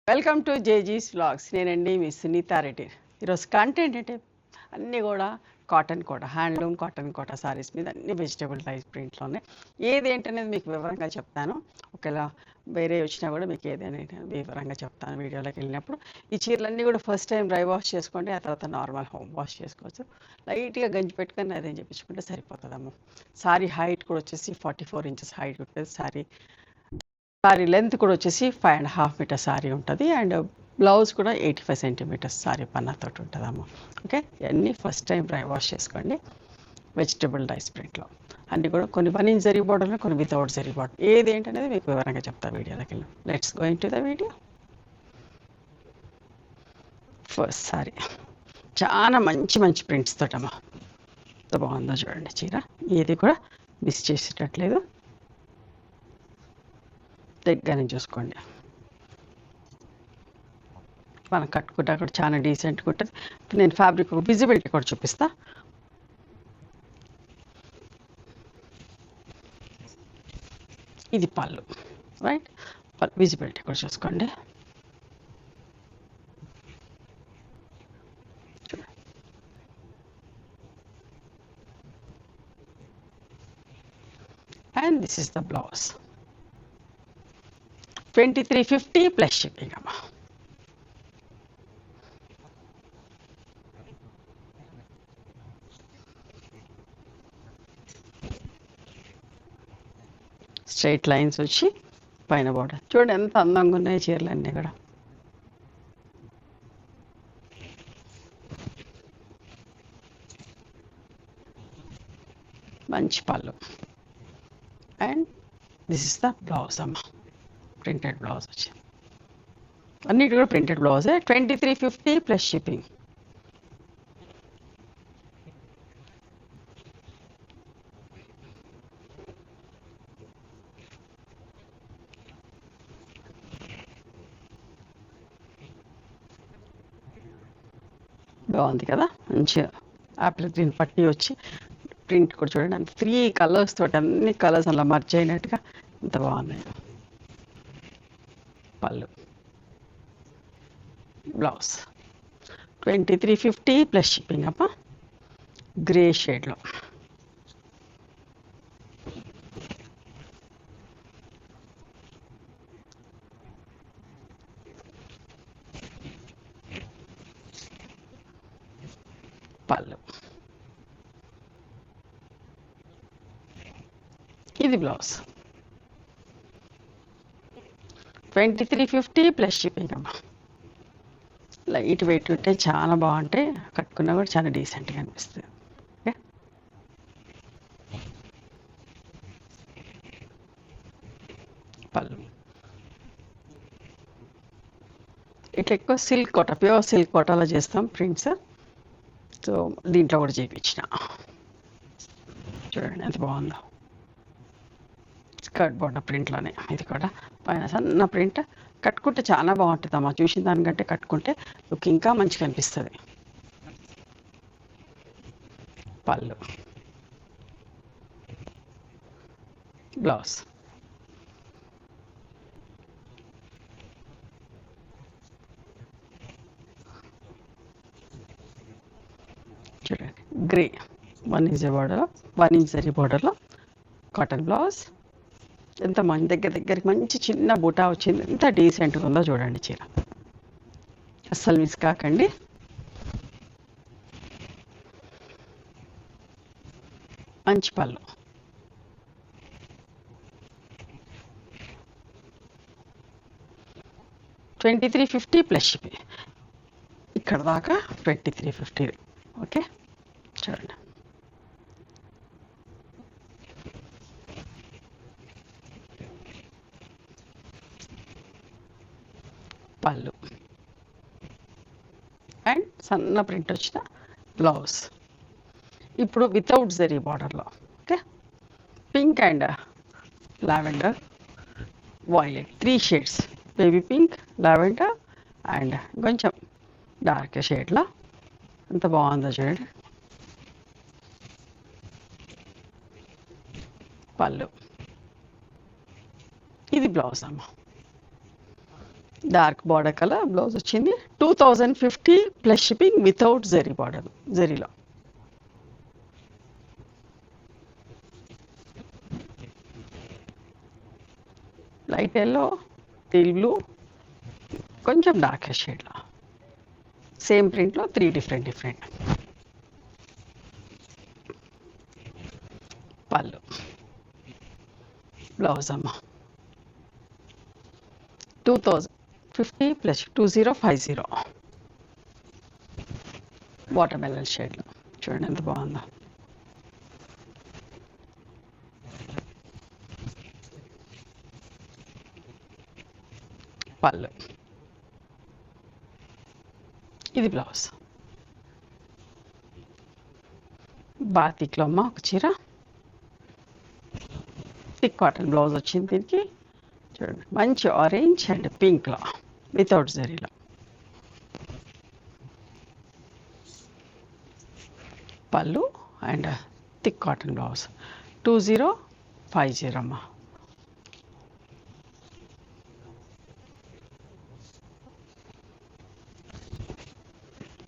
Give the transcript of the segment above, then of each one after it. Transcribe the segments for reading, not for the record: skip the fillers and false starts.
Welcome to జేజీస్ vlogs. నేనండి మీ సునీతారెడ్డి. ఈరోజు content అంటే అన్నీ కూడా కాటన్ కోట, హ్యాండ్లూమ్ కాటన్ కోట సారీస్ మీద అన్ని వెజిటబుల్ రైస్ ప్రింట్లోనే. ఏది ఏంటనేది మీకు వివరంగా చెప్తాను. ఒకవేళ వేరే వచ్చినా కూడా మీకు ఏదైనా వివరంగా చెప్తాను వీడియోలోకి వెళ్ళినప్పుడు. ఈ చీరలన్నీ కూడా ఫస్ట్ టైం డ్రై వాష్ చేసుకోండి, ఆ తర్వాత నార్మల్ హోమ్ వాష్ చేసుకోవచ్చు. లైట్గా గంజి పెట్టుకొని అదేం చెప్పించుకుంటే సరిపోతుందమ్మ. సారీ హైట్ కూడా వచ్చేసి 44 ఇంచెస్ హైట్ ఉంటుంది. సారీ లెంత్ కూడా వచ్చేసి 5.5 మీటర్ సారీ ఉంటుంది. అండ్ బ్లౌజ్ కూడా 85 సెంటీమీటర్స్ సారీ పన్నాతో ఉంటుందమ్మ. ఓకే, ఇవన్నీ ఫస్ట్ టైం డ్రై వాష్ చేసుకోండి. వెజిటబుల్ రైస్ ప్రింట్లో అన్నీ కూడా కొన్ని 1 ఇంచ్ జరీ బార్డర్లో, కొన్ని వితౌట్ జరీ బార్డర్. ఏది ఏంటనేది మీకు వివరంగా చెప్తా వీడియోలోకి వెళ్ళి. Let's going to the video. First sorry చాలా మంచి మంచి ప్రింట్స్ తోటమ్మా. ఎంత బాగుందో చూడండి చీర. ఏది కూడా మిస్ చేసేటట్లేదు. దగ్గర చూసుకోండి. మనం కట్టుకుంటే కూడా చాలా డీసెంట్గా ఉంటుంది. నేను ఫ్యాబ్రిక్ విజిబిలిటీ కూడా చూపిస్తా. ఇది పళ్ళు, రైట్? విజిబిలిటీ కూడా చూసుకోండి. And this is the blouse. 2350 plus shipping అమ్మా. స్ట్రైట్ లైన్స్ వచ్చి పైన బార్డర్ చూడండి ఎంత అందంగా ఉన్నాయి చీరలన్నీ కూడా. మంచి పళ్ళు. And this is the blouse అమ్మ. ప్రింటెడ్ బ్లౌజ్ వచ్చి అన్నిటి కూడా ప్రింటెడ్ బ్లౌజే. 2350 plus shipping. బాగుంది కదా, మంచిగా యాపిల్ గ్రీన్ పట్టి వచ్చి ప్రింట్ కూడా చూడండి. అంత 3 కలర్స్ తోటి అన్ని కలర్స్ అలా మర్చ్ అయినట్టుగా ఎంత బాగున్నాయి. పళ్ళు, బ్లౌజ్ 2350 ప్లస్ షిప్పింగ్ అప్ప. గ్రే షేడ్లో పళ్ళు. ఇది బ్లౌజ్ 2350 ప్లస్ షిప్పింగ్ అమ్మా. లైట్ వెయిట్ ఉంటే చాలా బాగుంటాయి, కట్టుకున్నా కూడా చాలా డీసెంట్గా అనిపిస్తుంది. ఓకే, పళ్ళు. ఇట్లా ఎక్కువ సిల్క్ కోట, ప్యూర్ సిల్క్ కోటాలో చేస్తాం ప్రింట్స్. సో దీంట్లో కూడా చేయించిన చూడండి ఎంత బాగుందో. స్కర్ట్ బార్డర్ ప్రింట్లోనే ఇది కూడా పైన సన్న ప్రింట్. కట్టుకుంటే చాలా బాగుంటుందమ్మా. చూసిన దానికంటే కట్టుకుంటే లుక్ ఇంకా మంచిగా అనిపిస్తుంది. పళ్ళు, బ్లౌజ్. చూడండి grey 1 inch border, 1 inch zari బార్డర్లో కాటన్ బ్లౌజ్. ఎంత మంచి దగ్గరికి మంచి చిన్న బూటా వచ్చింది. ఎంత డీసెంట్గా ఉందో చూడండి చీర. అస్సలు మిస్ కాకండి. మంచి పళ్ళు. $2350 ప్లస్ షిప్పింగ్. ఇక్కడ దాకా 2350. ఓకే, చూడండి. పళ్ళు అండ్ సన్న ప్రింట్ వచ్చిన బ్లౌజ్. ఇప్పుడు వితౌట్ జరీ బార్డర్లో. Okay, pink and lavender, violet, 3 shades. Baby pink, lavender and కొంచెం డార్క్ షేడ్లో. ఎంత బాగుందో చూడండి. పళ్ళు, ఇది బ్లౌజ్ అమ్మ. డార్క్ బార్డర్ కలర్ బ్లౌజ్ వచ్చింది. 2050 plus shipping without zari border, జరీలో. లైట్ ఎల్లో, టీల్ బ్లూ, కొంచెం డార్క్ షేడ్లో, సేమ్ ప్రింట్లో 3 డిఫరెంట్. పళ్ళు, బ్లౌజ్ అమ్మ 2050 ప్లస్ 2050 వాటర్ మెలన్ షేడ్లో. చూడండి ఎంత బాగుందో. పళ్ళు, ఇది బ్లౌజ్. బాతిక్లో అమ్మ ఒక చీర, థిక్ కాటన్ బ్లౌజ్ వచ్చింది దీనికి. చూడండి మంచి ఆరెంజ్ అండ్ పింక్లో వితౌట్ జరీలో. పళ్ళు అండ్ థిక్ కాటన్ బ్లౌజ్ 2050 అమ్మ.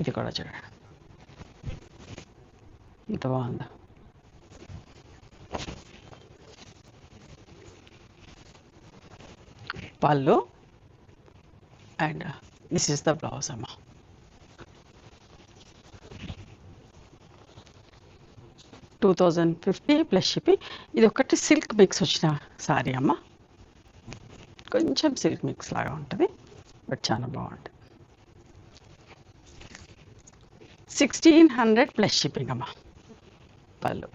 ఇది కూడా చూడండి ఎంత బాగుందో. పళ్ళు and this is the blouse అమ్మ. $2050 ప్లస్ షిప్పింగ్. ఇది ఒకటి సిల్క్ మిక్స్ వచ్చిన సారీ అమ్మ, కొంచెం సిల్క్ మిక్స్ లాగా ఉంటుంది, బట్ చాలా బాగుంటుంది. 1600 ప్లస్ షిప్పింగ్ అమ్మ. పళ్ళు,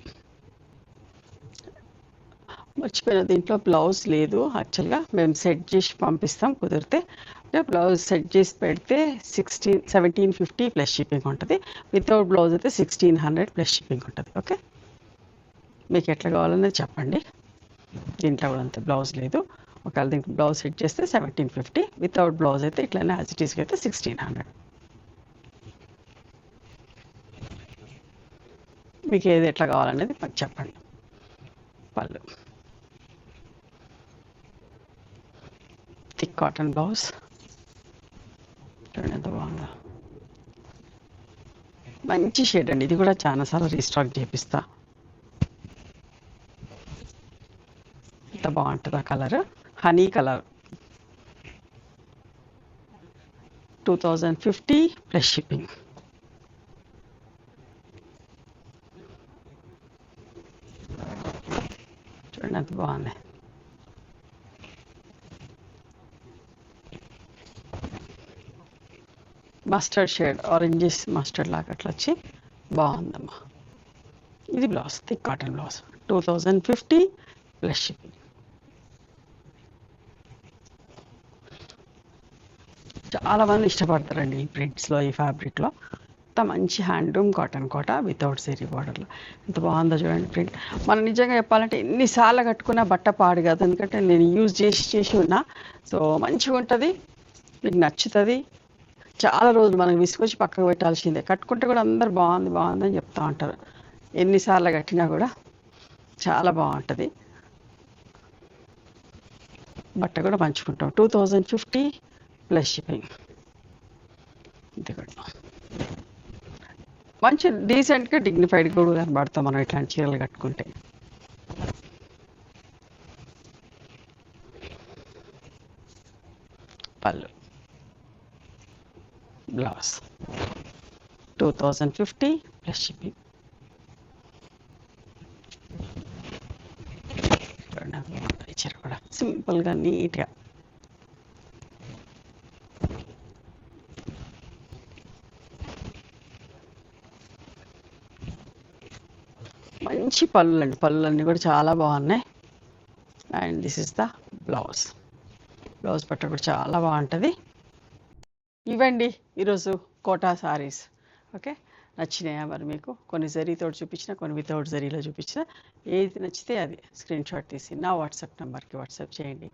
మర్చిపోయిన దీంట్లో బ్లౌజ్ లేదు యాక్చువల్గా, మేము సెట్ చేసి పంపిస్తాం కుదిరితే. అంటే బ్లౌజ్ సెట్ చేసి పెడితే 1750 ప్లస్ షిప్పింగ్ ఉంటుంది. వితౌట్ బ్లౌజ్ అయితే 1600 ప్లస్ షిప్పింగ్ ఉంటుంది. ఓకే, మీకు ఎట్లా కావాలనేది చెప్పండి. దీంట్లో కూడా అంతే, బ్లౌజ్ లేదు. ఒకవేళ దీనికి బ్లౌజ్ సెట్ చేస్తే 1750, వితౌట్ బ్లౌజ్ అయితే ఇట్లానే యాజ్ ఇట్ ఈస్కి అయితే 1600. మీకు ఏది ఎట్లా కావాలనేది మాకు చెప్పండి. పళ్ళు, థిక్ కాటన్ బ్లౌజ్. చూడండి ఎంత బాగుందో, మంచి షేడ్ అండి. ఇది కూడా చాలాసార్లు రీస్టాక్ చేపిస్తా, ఎంత బాగుంటుంది ఆ colour, honey colour. 2050 plus shipping. చూడండి ఎంత బాగుంది. మస్టర్డ్ షేడ్, ఆరెంజెస్ మస్టర్డ్ లాగా అట్లా వచ్చి బాగుందమ్మా. ఇది blouse, thick cotton blouse 2050 plus shipping. చాలామంది ఇష్టపడతారండి ఈ ప్రింట్స్లో, ఈ ఫ్యాబ్రిక్లో. అంత మంచి హ్యాండ్లూమ్ కాటన్ కోట వితౌట్ జరీ బార్డర్లో. ఎంత బాగుందో చూడండి ప్రింట్. మనం నిజంగా చెప్పాలంటే ఎన్నిసార్లు కట్టుకున్నా బట్ట పాడు కాదు, ఎందుకంటే నేను యూజ్ చేసి ఉన్నా. సో మంచిగా ఉంటుంది, మీకు నచ్చుతుంది. చాలా రోజులు మనకు విసుకొచ్చి పక్కకు పెట్టాల్సిందే. కట్టుకుంటే కూడా అందరు బాగుంది బాగుంది అని చెప్తూ ఉంటారు, ఎన్నిసార్లు కట్టినా కూడా చాలా బాగుంటుంది. బట్ట కూడా పంచుకుంటాం. 2050 ప్లస్ షిప్పింగ్. ఇది కూడా మంచి డీసెంట్గా డిగ్నిఫైడ్గా కూడా కనబడతాం మనం ఇట్లాంటి చీరలు కట్టుకుంటే. పళ్ళు, బ్లౌజ్ 2050 ప్లస్ షిప్పింగ్. ఈ చీర కూడా సింపుల్గా నీట్గా. మంచి పళ్ళు అండి, పళ్ళన్నీ కూడా చాలా బాగున్నాయి. And this is the blouse. Blouse పట్ట కూడా చాలా బాగుంటుంది. ఇవ్వండి ఈరోజు కోటా సారీస్. ఓకే, నచ్చినాయా మరి మీకు? కొన్ని జరీతో చూపించిన, కొన్ని వితౌట్ జరీలో చూపించిన. ఏది నచ్చితే అది స్క్రీన్ షాట్ తీసి నా వాట్సాప్ నెంబర్కి వాట్సాప్ చేయండి.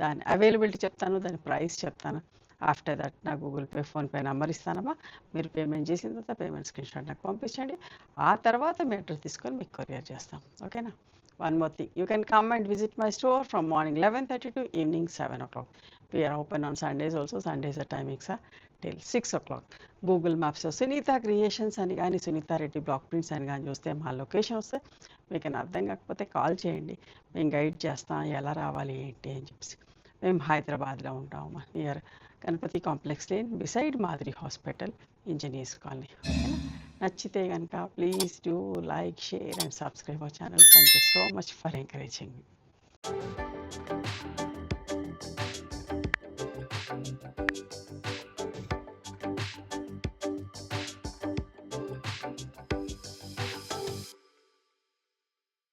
దాని అవైలబిలిటీ చెప్తాను, దాని ప్రైస్ చెప్తాను. ఆఫ్టర్ దట్ నా గూగుల్ పే, ఫోన్పే నెంబర్ ఇస్తానమ్మా. మీరు పేమెంట్ చేసిన తర్వాత పేమెంట్ స్క్రీన్ షాట్ నాకు పంపించండి. ఆ తర్వాత మీ అడ్రస్ తీసుకొని మీకు కొరియర్ చేస్తాం. ఓకేనా? One more thing, you can come and visit my store from morning 11:30 to evening 7 o'clock. We are open on Sundays also. Sundays the timings are till 6 o'clock. Google మ్యాప్స్లో Sunitha creations అని కానీ Sunitha Reddy block prints అని కానీ చూస్తే మా location వస్తే మీకు అర్థం కాకపోతే కాల్ చేయండి, మేము గైడ్ చేస్తాం ఎలా రావాలి ఏంటి అని చెప్పి. మేము హైదరాబాద్లో ఉంటాము, near Ganapathi complex lane beside మాదిరి హాస్పిటల్, ఇంజనీర్స్ కాలనీ. ఓకేనా? నచ్చితే కనుక please do like, share and subscribe our channel. Thank you so much for encouraging me.